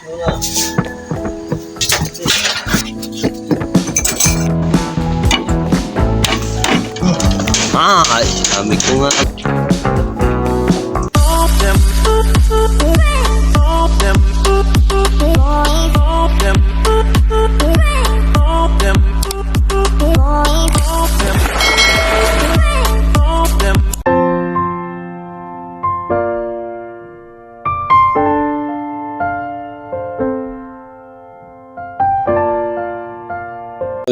Ay, sabi ko nga.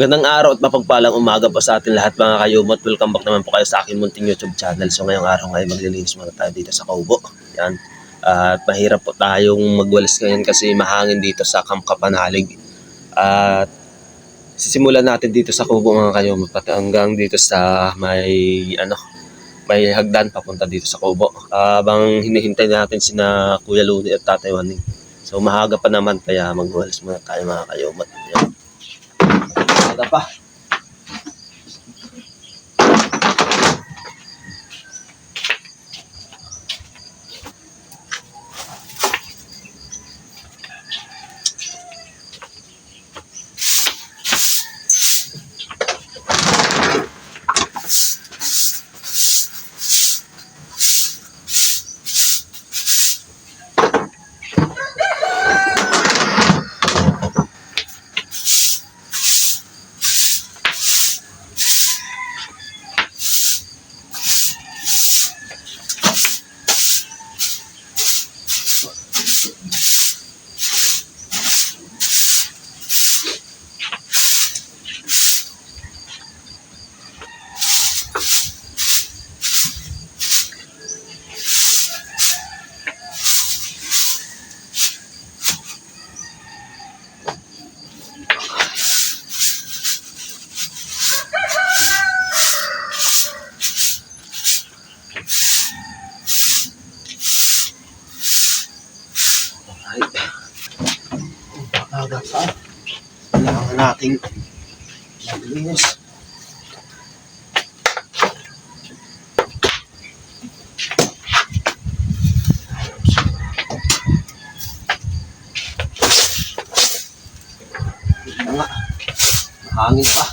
Magandang araw at mapagpalang umaga po sa atin lahat mga kayumot. Welcome back naman po kayo sa aking munting YouTube channel. So ngayong araw ngayon maglilinis muna tayo dito sa Kaubo. Yan. At mahirap po tayong magwalis ngayon kasi mahangin dito sa Camp Kapanalig. At sisimulan natin dito sa Kaubo mga kayumot pati hanggang dito sa may hagdan papunta dito sa Kaubo. Habang hinihintay natin sina Kuya Luni at Tatay Waning. So mahaga pa naman kaya magwalis muna tayo mga kayumot. Yan. Ada pa. Kailangan nating maglinis. Ito nga, mahangin pa.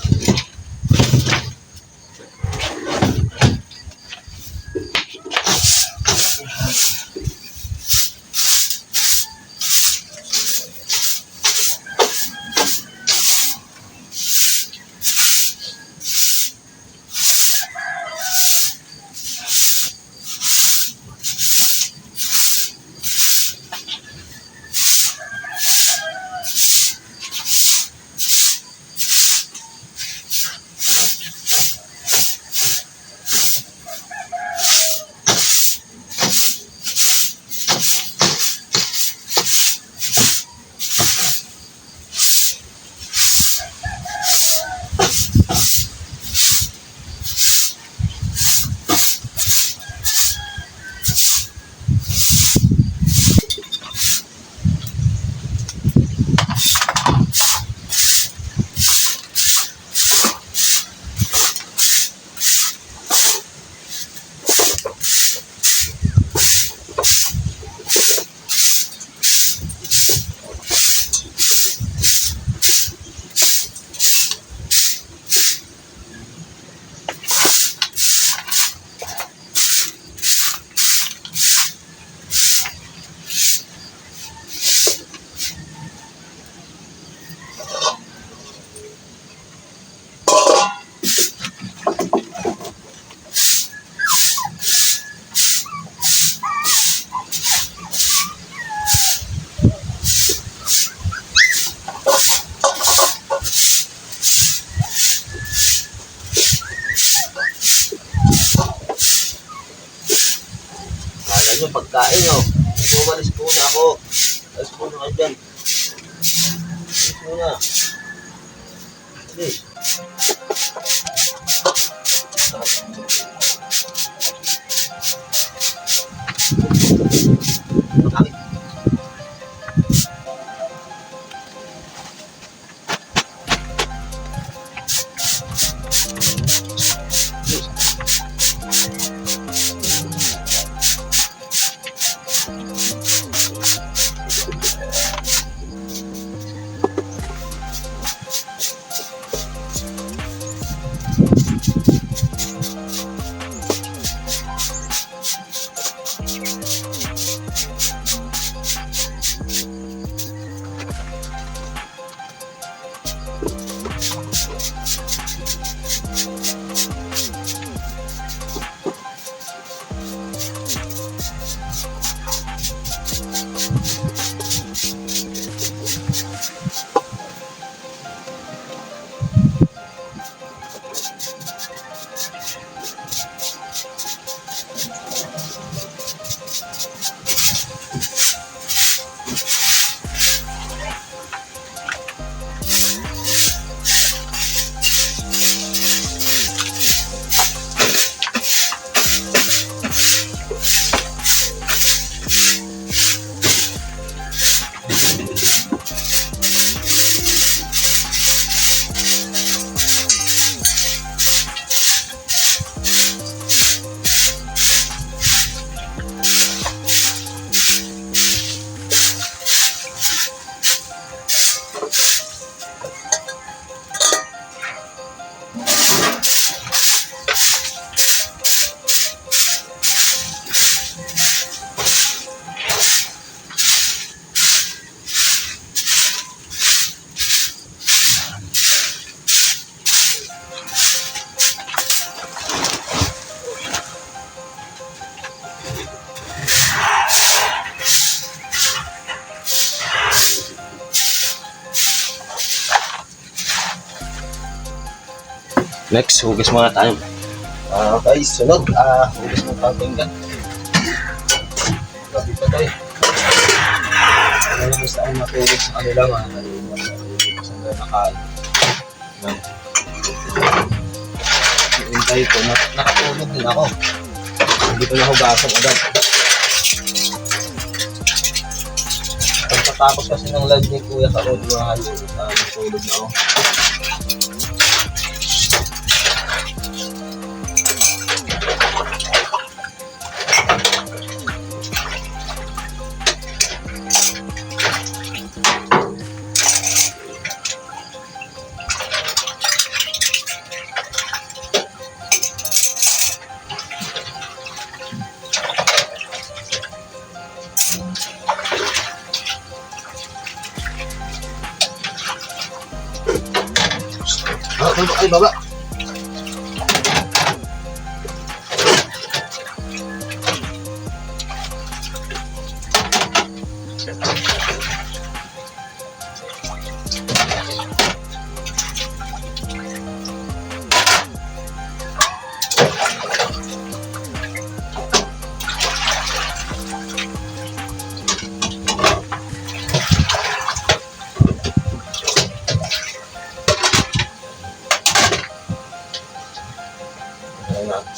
Yung pagkain nyo. Umalis muna ako. Alis muna kayo dyan. Alis muna. Alis. Next, hugas muna tayo. Okay, sunod. Hugas muna tayo pinggan. Gabi pa tayo. Ano lang gusto akong matulog sa kanila mga kayumot. Saan tayo nakain. Hintay ko, nakatulog din ako. Hindi ko nahugasan agad. Pagkatapos kasi ng live ni Kuya sa audio hayo, natulog na ako. Ay, baba.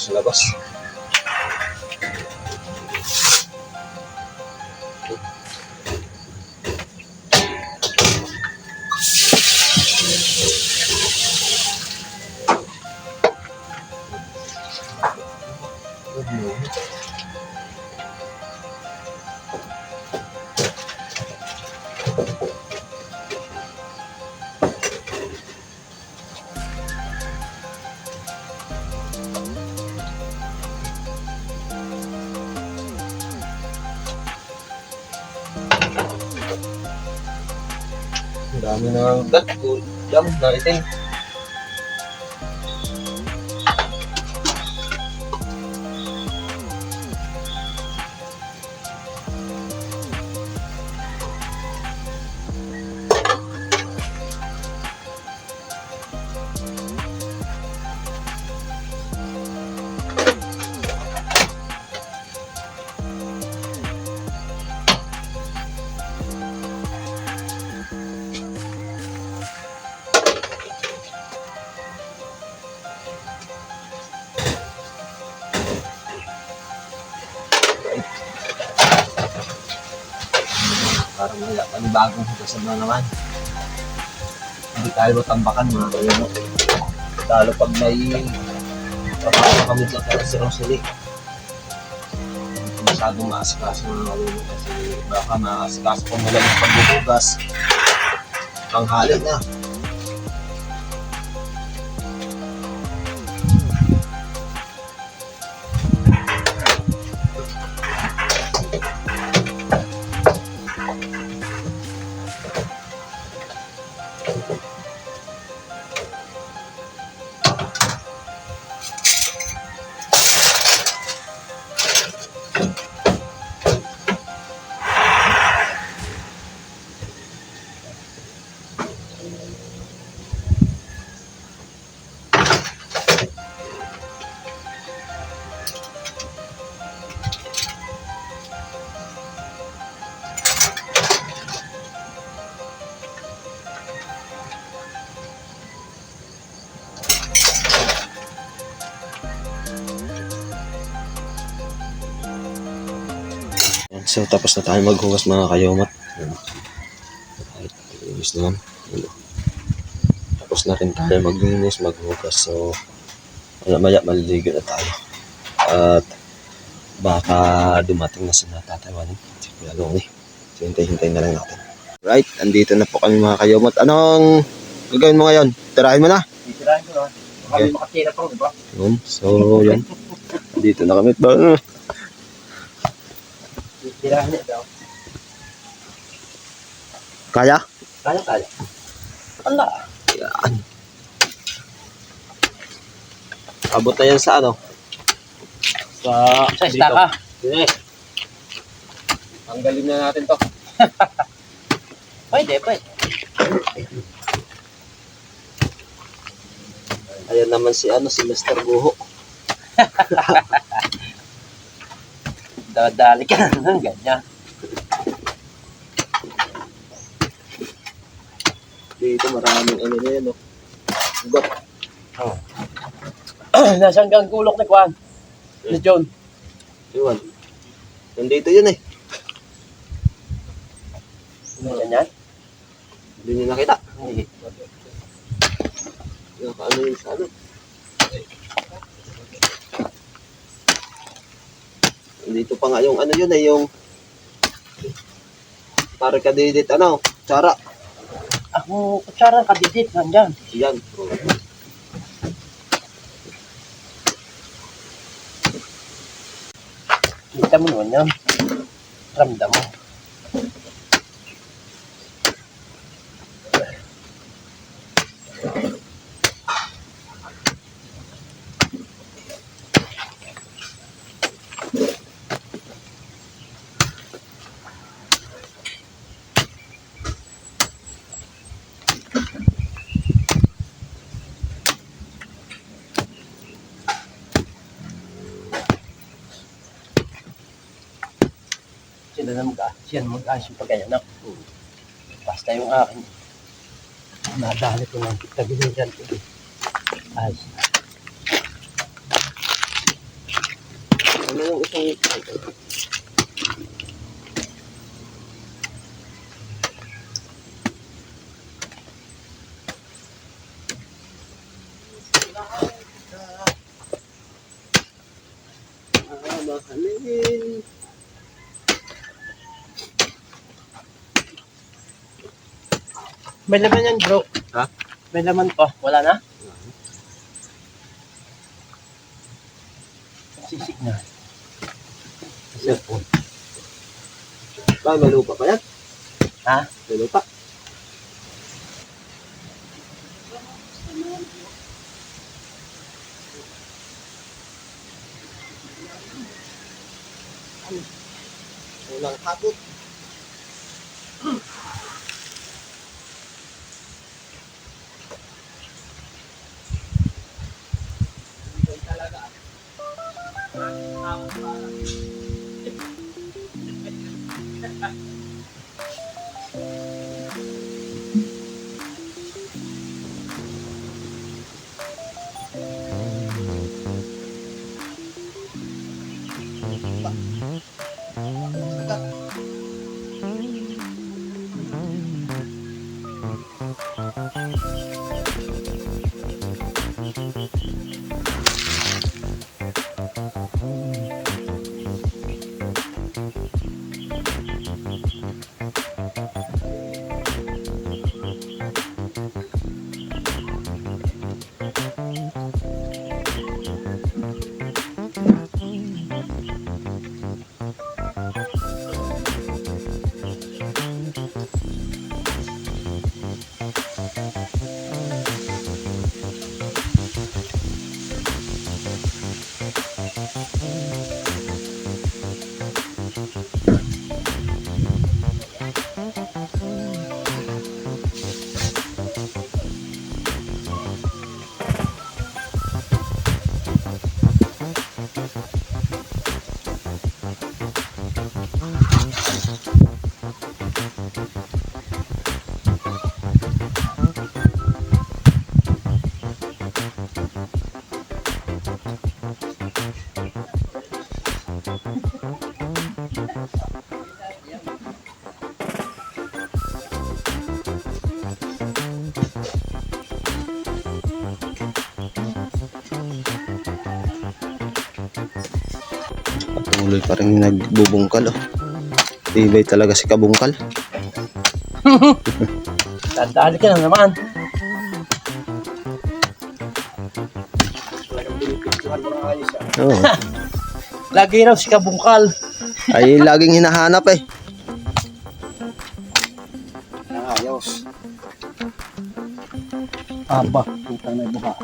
Sa labas. Ang dami ng gat, jam na itin. Parang wala, panibagong hugasan na naman. Hindi tayo matambakan mga kayumot. Lalo pag may trabaho kami sa Rosely. Hindi masyadong maasikaso mga kayumot kasi baka maasikaso kung wala yung pagbubugas. Ang halin na. So tapos na tayo maghugas mga kayumot. Ayos naman. Tapos na rin tayo maglinis, maghugas. So maya maliligo na tayo. At baka dumating na si Tataywanin. Si Kuya Longy. So hintay-hintay na lang natin. Right, andito na po kami mga kayumot. Anong gagawin mo ngayon? Tirahin mo na? Tirahin ko na. Baka may makatira pa, diba? So yan. Dito na kami. Tirahin niya daw. Kaya? Kaya. Ala. Yan. Abot na yan sa ano? Sa istaka. Sige. Tanggalin na natin to. Pwede. Ayan naman si Mr. Guho. Dadali ka ng ganyan. Dito maraming na yan, no? Got. Oh. Nasaan kang kulok ni Kwan? Ni John. Iwan. Nandito yun eh. Ganyan? Hindi niyo nakita. Hindi. Nakaano yun sa ano. Dito pa nga yung yun eh, yung para kadidit tsara. Ako, kutsara kadidit, nandyan. Yan. Kita mo naman yan. Ramdam mo. Siya na mag-ayos yung pagganyan. No? Basta yung akin. Nadali ko ng tabilin dyan. Ayos na. Ano yung isang mahalin. May laman yan, bro. Ha? May laman pa. Wala na? Sisik na. Cellphone. May lupa pa yan? Ha? May lupa. Walang hakot. Patuloy pa rin nagbubungkal. Tibay talaga si Kabungkal. Dadali ka na naman. Oo. Lagi raw si Kabungkal. Ay laging hinahanap eh. Ayos. Aba, putang na buka.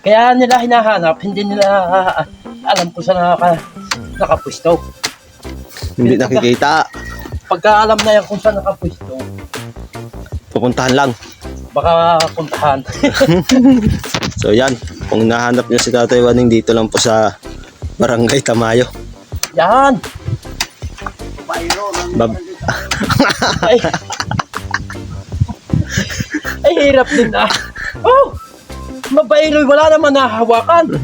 Kaya nila hinahanap, hindi nila alam kung saan nakapwesto. Hindi nakikita. Pagka alam na yan kung saan nakapwesto, Pupuntahan lang. baka puntahan. So yan, kung nahanap niyo si Tatay Waning, dito lang po sa Barangay Tamayo. Yan! Bab Ay, ay hirap din ah. Oh! Mabailoy, wala naman nahawakan.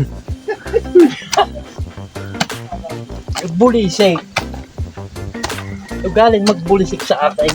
Bulisik. Galing magbulisik sa akin.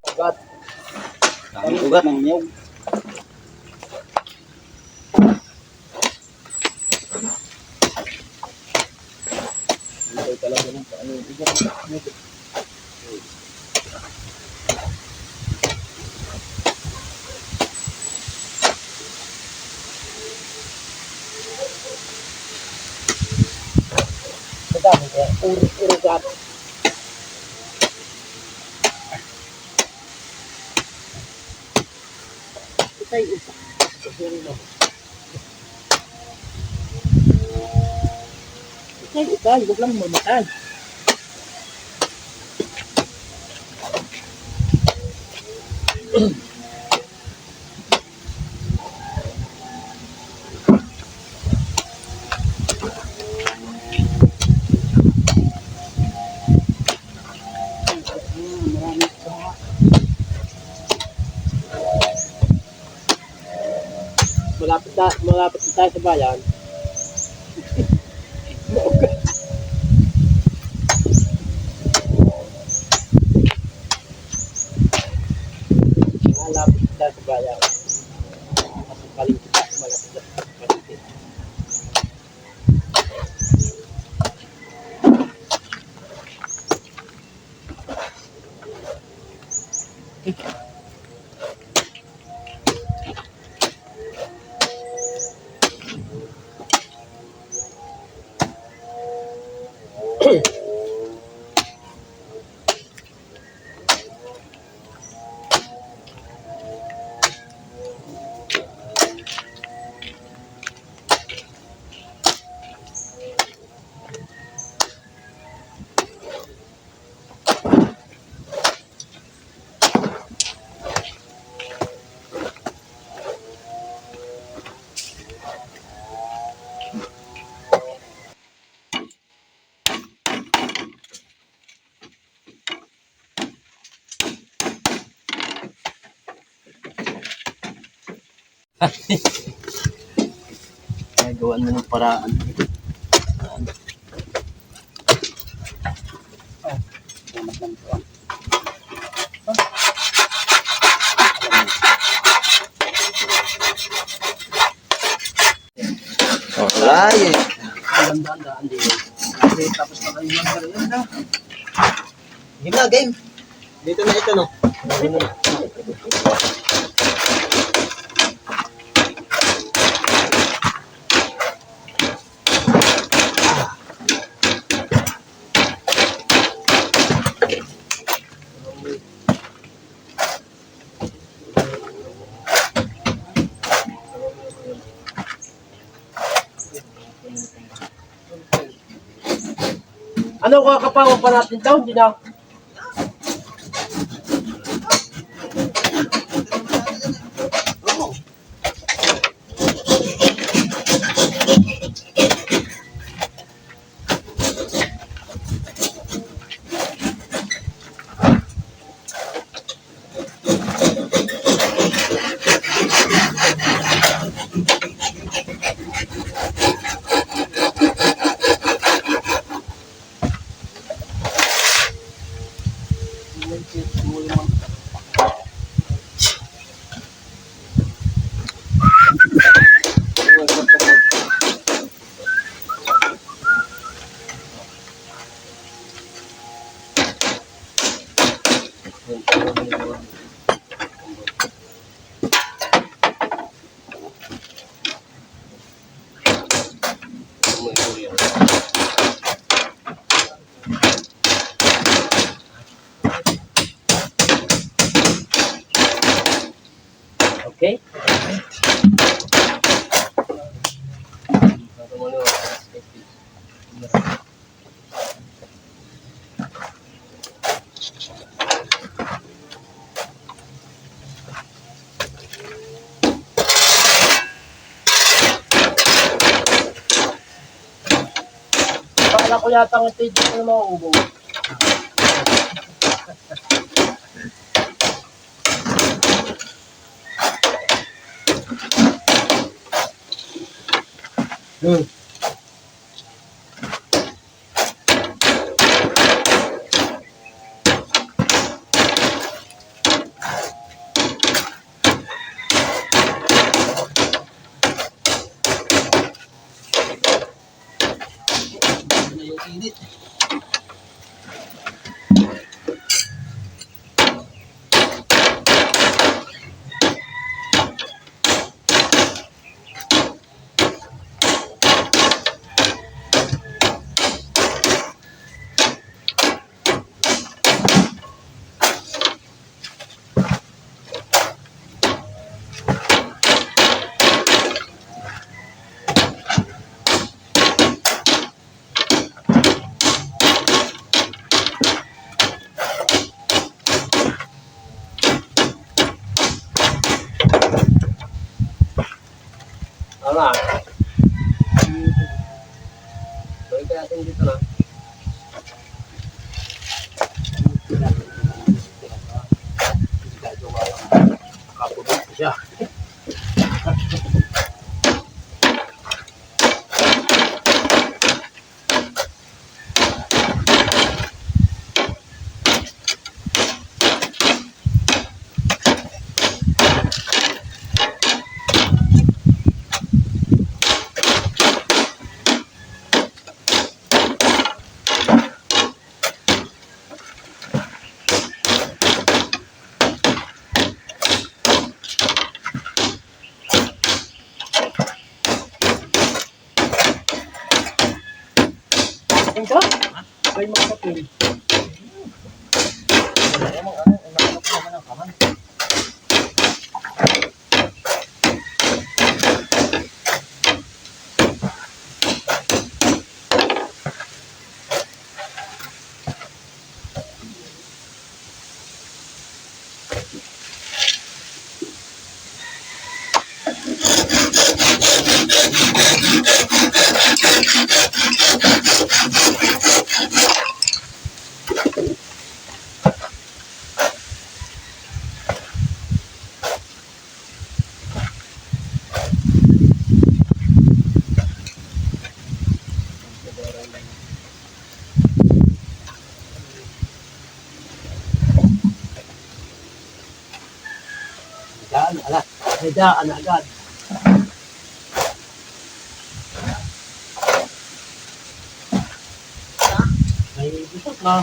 Ugat. Ugat ng niyog. Madami kaya. Urugat. Itay isa. Itay, huwag lang mamatay. Malapit na tayo sa bayan. Malapit na tayo sa bayan. Kasi paligid tayo, malapit na sa paligid. Kaya gawan mo ng paraan. Salamat lang po. Alright. Daan din. Kasi tapos na kayo ng merienda. Game na, game. Dito na ito, no? Ano kakapawa pa natin daw? Hindi na. Okay? Akala ko yata ang stage ko na mauubo. Tama. Balik natin dito na. Nakapulog ko siya. Ito? May mga kapil. daan agad. May busot na.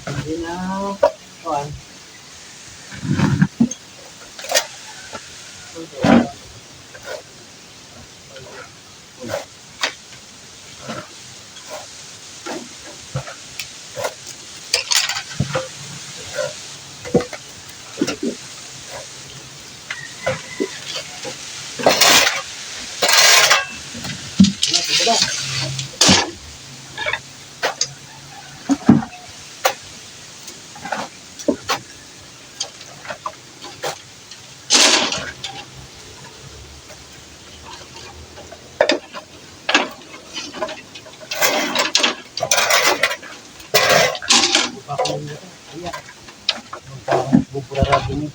Hindi na. Kuhan. Bubura din.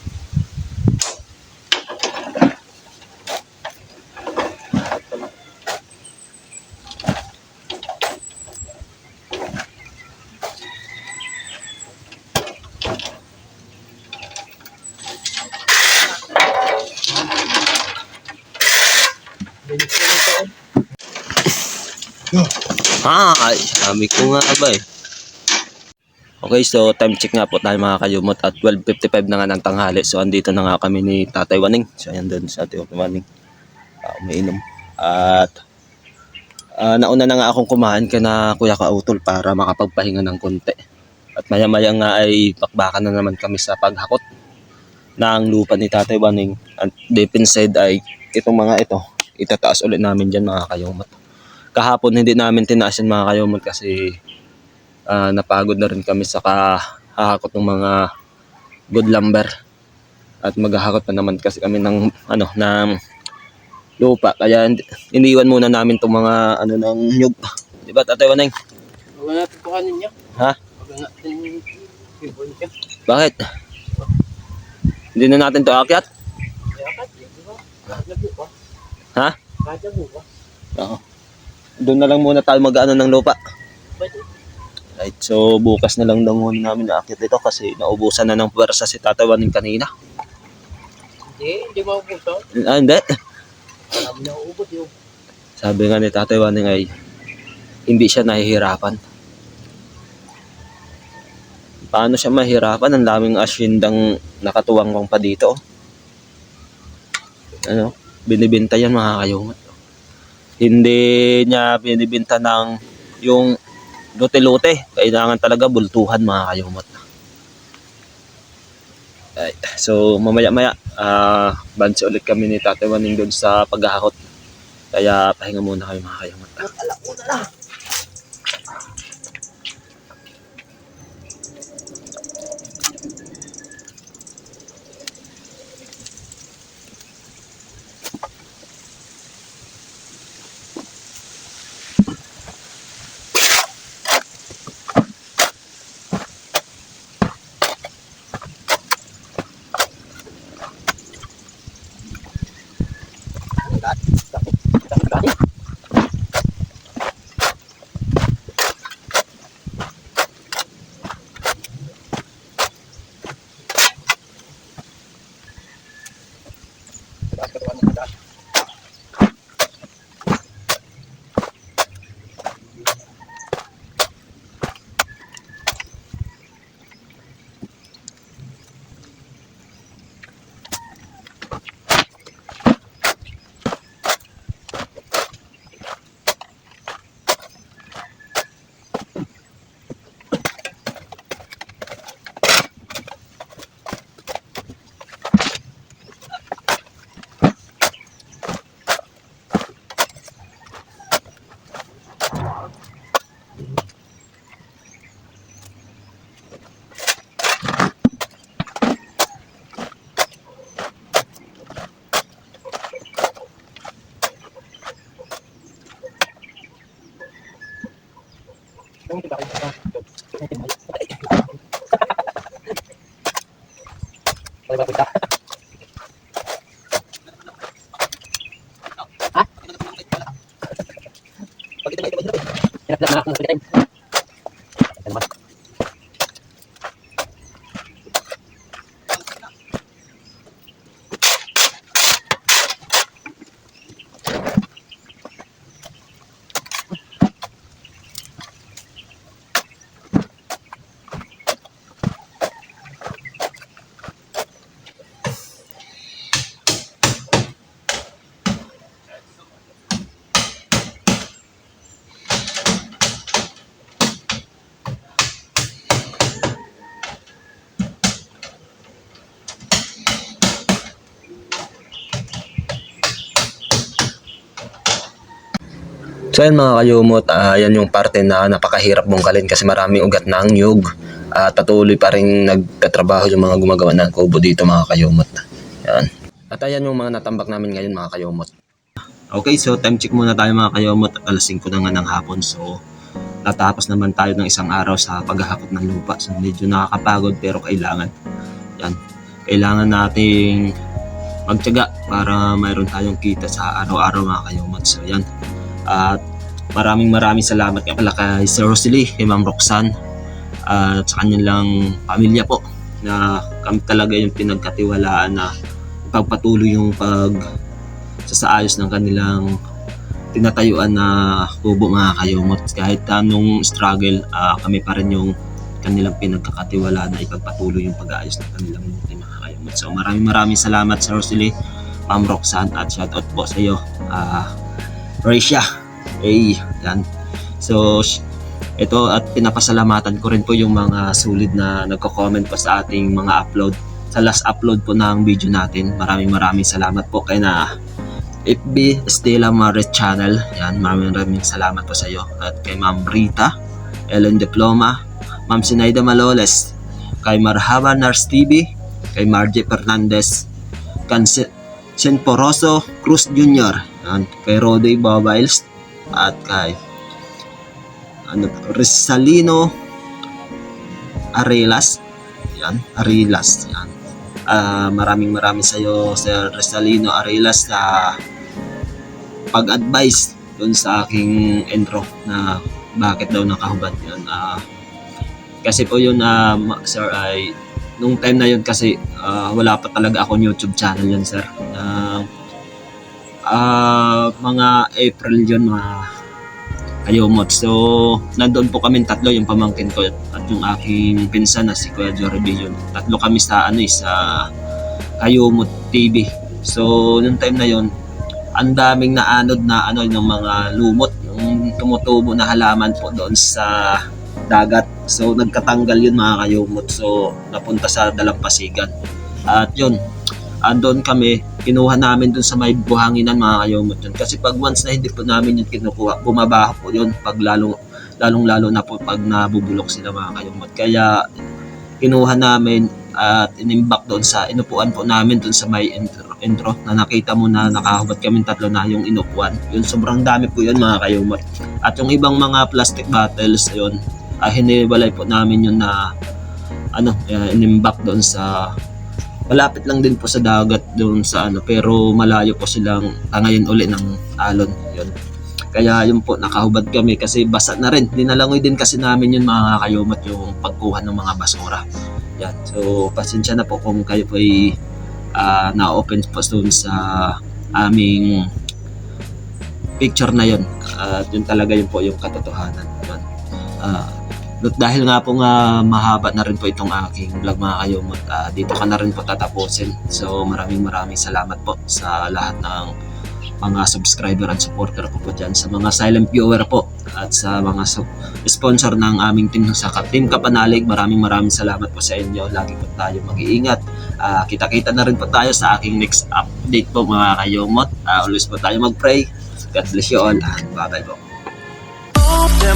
Ay, sabi ko nga ba eh. Okay, so time check nga po tayo mga kayumot at 12:55 na nga ng tanghali. So andito na nga kami ni Tatay Waning. So ayan doon sa Tatay Waning. Umiinom. At nauna na nga akong kumain ka na Kuya Kautol para makapagpahinga ng konti. At maya-maya nga ay bakbakan na naman kami sa paghakot ng lupa ni Tatay Waning. At deep inside ay itong mga ito, itataas ulit namin dyan mga kayumot. Kahapon hindi namin tinaas yan mga kayumot kasi napagod na rin kami sa kahakot ng mga good lumber. At maghahakot na naman kasi kami ng ng lupa. Kaya iniwan muna namin itong mga ng nyug. Di ba Tatay Waning? Huwag natin kuhanin niya. Ha? Huwag natin ibon niya. Bakit? Hindi na natin to akyat? Kaya ka, di ba? Kada bukas. Ha? Kada bukas. Oo. Doon na lang muna tayo mag-ano ng lupa. Pwede. Right, so bukas na lang daw muna namin naakyat dito kasi naubusan na ng puwersa si Tatay Waning kanina. Hindi maubusan. Hindi. Alam na uubod yung. Sabi nga ni Tatay Waning ay hindi siya nahihirapan. Paano siya mahirapan? Ang daming asyendang nakatuwang pa dito. Binibenta yan mga kayungot. Hindi niya binibenta ng yung lote-lote. Kailangan talaga bultuhan mga kayumot. Right. So mamaya-maya bansi ulit kami ni Tatay Waning doon sa paghahakot. Kaya pahinga muna kayo mga kayumot. Alauna na. So yan mga kayumot, yan yung parte na napakahirap bungkalin kasi maraming ugat na ang nyug. At patuloy pa rin nagtatrabaho yung mga gumagawa ng kubo dito mga kayumot. Yan. At ayan yung mga natambak namin ngayon mga kayumot. Okay, so time check muna tayo mga kayumot at alas 5 na nga ng hapon. So natapos naman tayo ng isang araw sa paghahakot ng lupa. So medyo nakakapagod pero kailangan. Yan. Kailangan nating magtiyaga para mayroon tayong kita sa araw-araw mga kayumot. So yan. At maraming salamat nga pala kay Sir Rosalie, kay Ma'am Roxanne, at sa kanilang pamilya po na kami talaga yung pinagkatiwalaan na ipagpatuloy yung pagsasaayos ng kanilang tinatayuan na kubo mga kayumot. Kahit anong struggle, kami pa rin yung kanilang pinagkakatiwalaan na ipagpatuloy yung pag-aayos ng kanilang muti mga kayumot. So maraming salamat Sir Rosalie, Ma'am Roxanne, at shoutout po sa iyo, Raisha. Yan. So ito, at pinapasalamatan ko rin po yung mga sulit na nagko-comment po sa ating mga upload, sa last upload po ng video natin. Maraming salamat po kay na FB Stella Maris Channel. Yan, maraming salamat po sa iyo. At kay Ma'am Rita, Ellen Diploma, Ma'am Sinaida Maloles, kay Marhaba Nars TV, kay Margie Fernandez, Senporoso Cruz Jr., yan, kay Rode Babiles, at kay Risalino Arelas. Yan, Arelas. Yan. Maraming sa iyo Sir Risalino Arelas sa pag-advise doon sa aking intro na bakit daw nakahubad yun. Kasi po yun sir, ay nung time na yun kasi wala pa talaga akong YouTube channel yun sir. Mga April yun mga kayumot. So nandoon po kami tatlo, yung pamangkin ko at yung aking pinsan na si Kuya Jory yun. Tatlo kami sa sa Kayumot TV. So nung time na yun, ang daming naanod na ng mga lumot, yung tumutubo na halaman po doon sa dagat. So nagkatanggal yun mga kayumot. So napunta sa Dalampasigan. At yun, andon kami, kinuha namin dun sa may buhanginan mga kayumot yun. Kasi pag once na hindi po namin yun kinukuha, bumabaho po yun pag lalong na po pag nabubulok sila mga kayumot. Kaya kinuha namin at inimbak doon sa inupuan po namin doon sa may intro na nakita mo na nakahubad kami tatlo na yung inupuan. Yun, sobrang dami po yun mga kayumot. At yung ibang mga plastic bottles yun, hiniwalay po namin yun na inimbak doon sa malapit lang din po sa dagat doon sa pero malayo po silang tangayin uli ng alon yun. Kaya yun po, nakahubad kami kasi basa na rin. Dinalangoy din kasi namin yun mga kayumot, yung pagkuha ng mga basura. Yan. So pasensya na po kung kayo po ay na-open po doon sa aming picture na yun. At yun talaga yun po yung katotohanan. Yun. Dahil nga po mahaba na rin po itong aking vlog mga kayumot, dito ka na rin po tatapusin. So maraming salamat po sa lahat ng mga subscriber at supporter ko po dyan, sa mga silent viewer po at sa mga sponsor ng aming team sa Team Kapanalig. Maraming salamat po sa inyo. Lagi po tayo mag-iingat. Kita-kita na rin po tayo sa aking next update po mga kayumot. Always po tayo mag-pray. God bless you all. Bye-bye po. All them